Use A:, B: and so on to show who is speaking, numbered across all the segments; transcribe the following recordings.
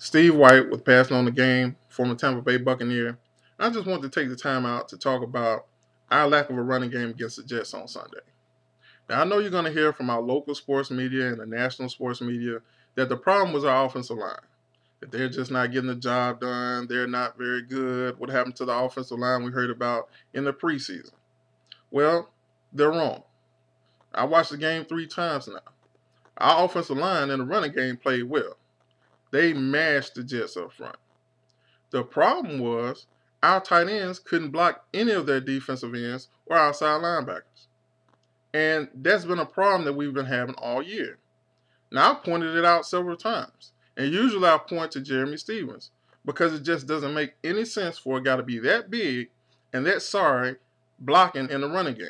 A: Steve White was passing on the game, former Tampa Bay Buccaneer. I just wanted to take the time out to talk about our lack of a running game against the Jets on Sunday. Now, I know you're going to hear from our local sports media and the national sports media that the problem was our offensive line, that they're just not getting the job done, they're not very good. What happened to the offensive line we heard about in the preseason? Well, they're wrong. I watched the game 3 times now. Our offensive line in the running game played well. They mashed the Jets up front. The problem was our tight ends couldn't block any of their defensive ends or outside linebackers. And that's been a problem that we've been having all year. Now, I've pointed it out several times. And usually I point to Jeremy Stevens because it just doesn't make any sense for a guy to be that big and that sorry blocking in the running game.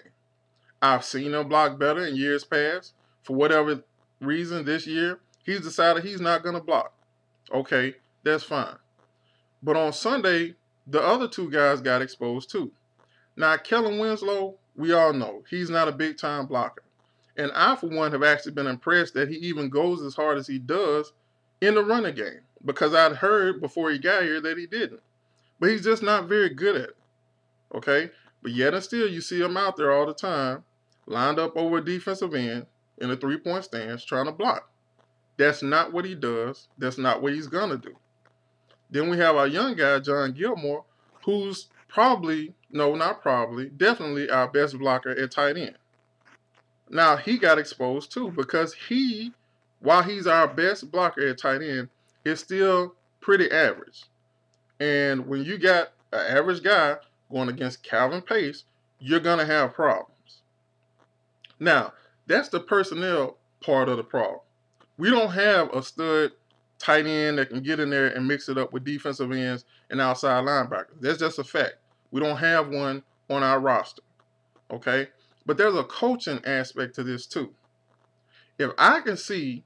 A: I've seen him block better in years past. For whatever reason this year, he's decided he's not going to block. Okay, that's fine. But on Sunday, the other 2 guys got exposed too. Now, Kellen Winslow, we all know, he's not a big-time blocker. And I, for one, have actually been impressed that he even goes as hard as he does in the running game, because I'd heard before he got here that he didn't. But he's just not very good at it, okay? But yet and still, you see him out there all the time, lined up over a defensive end in a 3-point stance trying to block. That's not what he does. That's not what he's going to do. Then we have our young guy, John Gilmore, who's definitely our best blocker at tight end. Now, he got exposed too because while he's our best blocker at tight end, is still pretty average. And when you got an average guy going against Calvin Pace, you're going to have problems. Now, that's the personnel part of the problem. We don't have a stud tight end that can get in there and mix it up with defensive ends and outside linebackers. That's just a fact. We don't have one on our roster, okay? But there's a coaching aspect to this too. If I can see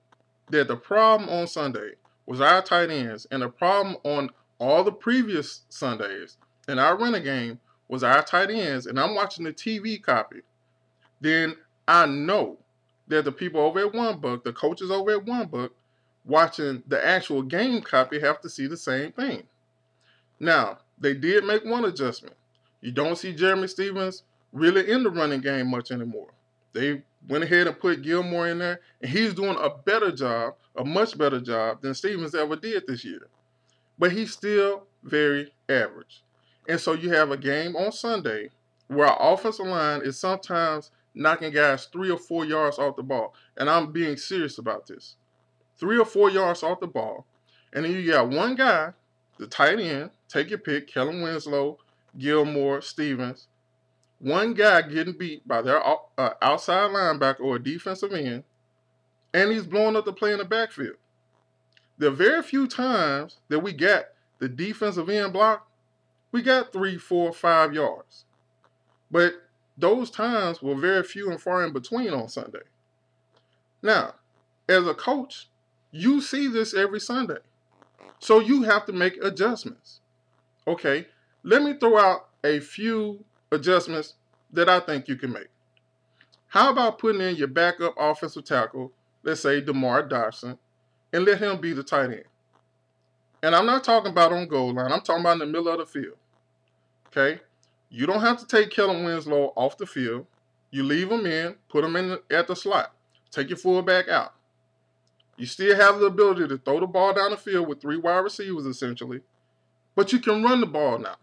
A: that the problem on Sunday was our tight ends and the problem on all the previous Sundays in our running game was our tight ends, and I'm watching the TV copy, then I know that the people over at OneBook, the coaches over at OneBook, watching the actual game copy have to see the same thing. Now, they did make one adjustment. You don't see Jeremy Stevens really in the running game much anymore. They went ahead and put Gilmore in there, and he's doing a better job, a much better job than Stevens ever did this year. But he's still very average. And so you have a game on Sunday where our offensive line is sometimes knocking guys 3 or 4 yards off the ball. And I'm being serious about this. 3 or 4 yards off the ball. And then you got one guy, the tight end, take your pick, Kellen Winslow, Gilmore, Stevens. One guy getting beat by their outside linebacker or defensive end, and he's blowing up the play in the backfield. There are very few times that we got the defensive end block. We got 3, 4, 5 yards. But those times were very few and far in between on Sunday. Now, as a coach, you see this every Sunday. So you have to make adjustments. Okay, let me throw out a few adjustments that I think you can make. How about putting in your backup offensive tackle, let's say DeMar Dodson, and let him be the tight end? And I'm not talking about on goal line. I'm talking about in the middle of the field. Okay? You don't have to take Kellen Winslow off the field. You leave him in, put him in at the slot. Take your fullback out. You still have the ability to throw the ball down the field with 3 wide receivers essentially, but you can run the ball now.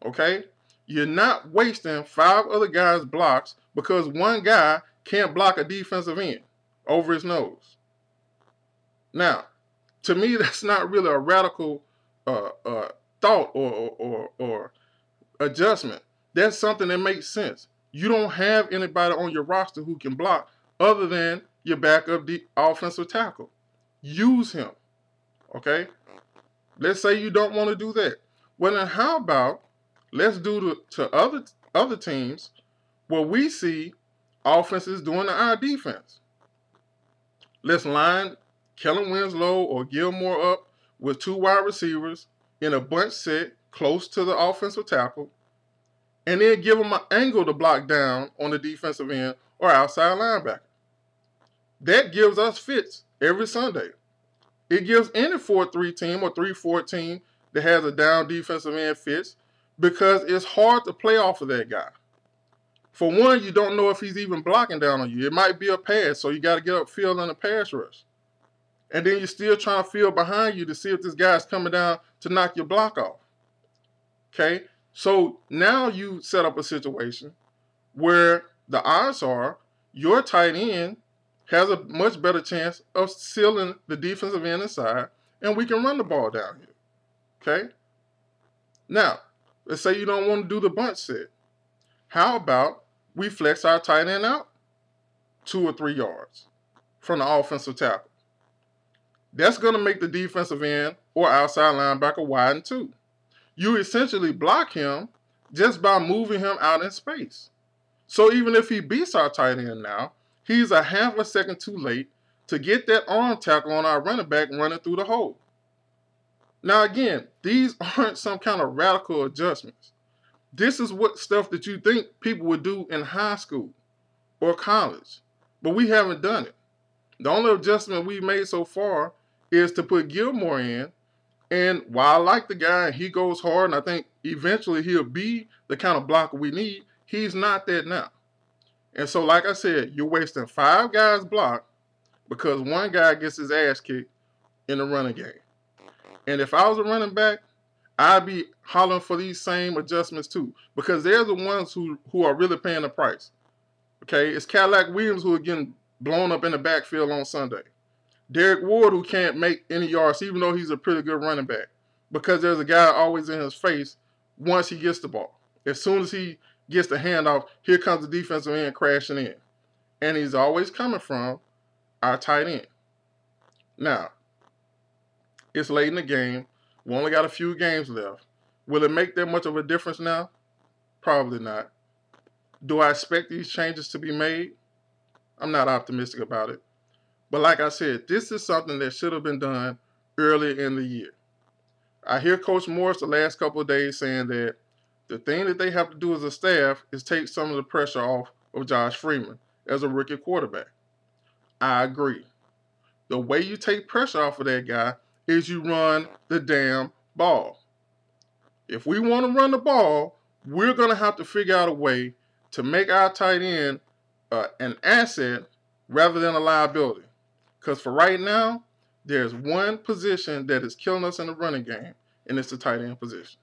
A: Okay? You're not wasting 5 other guys' blocks because one guy can't block a defensive end over his nose. Now, to me, that's not really a radical thought or adjustment. That's something that makes sense. You don't have anybody on your roster who can block other than your backup offensive tackle. Use him. Okay? Let's say you don't want to do that. Well, then how about let's do to other teams what we see offenses doing to our defense. Let's line Kellen Winslow or Gilmore up with 2 wide receivers in a bunch set close to the offensive tackle, and then give them an angle to block down on the defensive end or outside linebacker. That gives us fits every Sunday. It gives any 4-3 team or 3-4 team that has a down defensive end fits because it's hard to play off of that guy. For one, you don't know if he's even blocking down on you. It might be a pass, so you got to get upfield in a pass rush. And then you're still trying to feel behind you to see if this guy's coming down to knock your block off. Okay? So now you set up a situation where the odds are your tight end has a much better chance of sealing the defensive end inside, and we can run the ball down here. Okay? Now, let's say you don't want to do the bunch set. How about we flex our tight end out 2 or 3 yards from the offensive tackle? That's going to make the defensive end or outside linebacker widen too. You essentially block him just by moving him out in space. So even if he beats our tight end now, he's a half a second too late to get that arm tackle on our running back running through the hole. Now again, these aren't some kind of radical adjustments. This is what stuff that you think people would do in high school or college, but we haven't done it. The only adjustment we've made so far is to put Gilmore in, and while I like the guy and he goes hard, and I think eventually he'll be the kind of blocker we need, he's not that now. And so, like I said, you're wasting 5 guys blocked because one guy gets his ass kicked in the running game. And if I was a running back, I'd be hollering for these same adjustments too, because they're the ones who are really paying the price. Okay, it's Cadillac Williams who are getting blown up in the backfield on Sunday. Derek Ward who can't make any yards, even though he's a pretty good running back, because there's a guy always in his face once he gets the ball. As soon as he gets the handoff, here comes the defensive end crashing in. And he's always coming from our tight end. Now, it's late in the game. We only got a few games left. Will it make that much of a difference now? Probably not. Do I expect these changes to be made? I'm not optimistic about it. But like I said, this is something that should have been done earlier in the year. I hear Coach Morris the last couple of days saying that the thing that they have to do as a staff is take some of the pressure off of Josh Freeman as a rookie quarterback. I agree. The way you take pressure off of that guy is you run the damn ball. If we want to run the ball, we're going to have to figure out a way to make our tight end an asset rather than a liability. Because for right now, there's one position that is killing us in the running game, and it's the tight end position.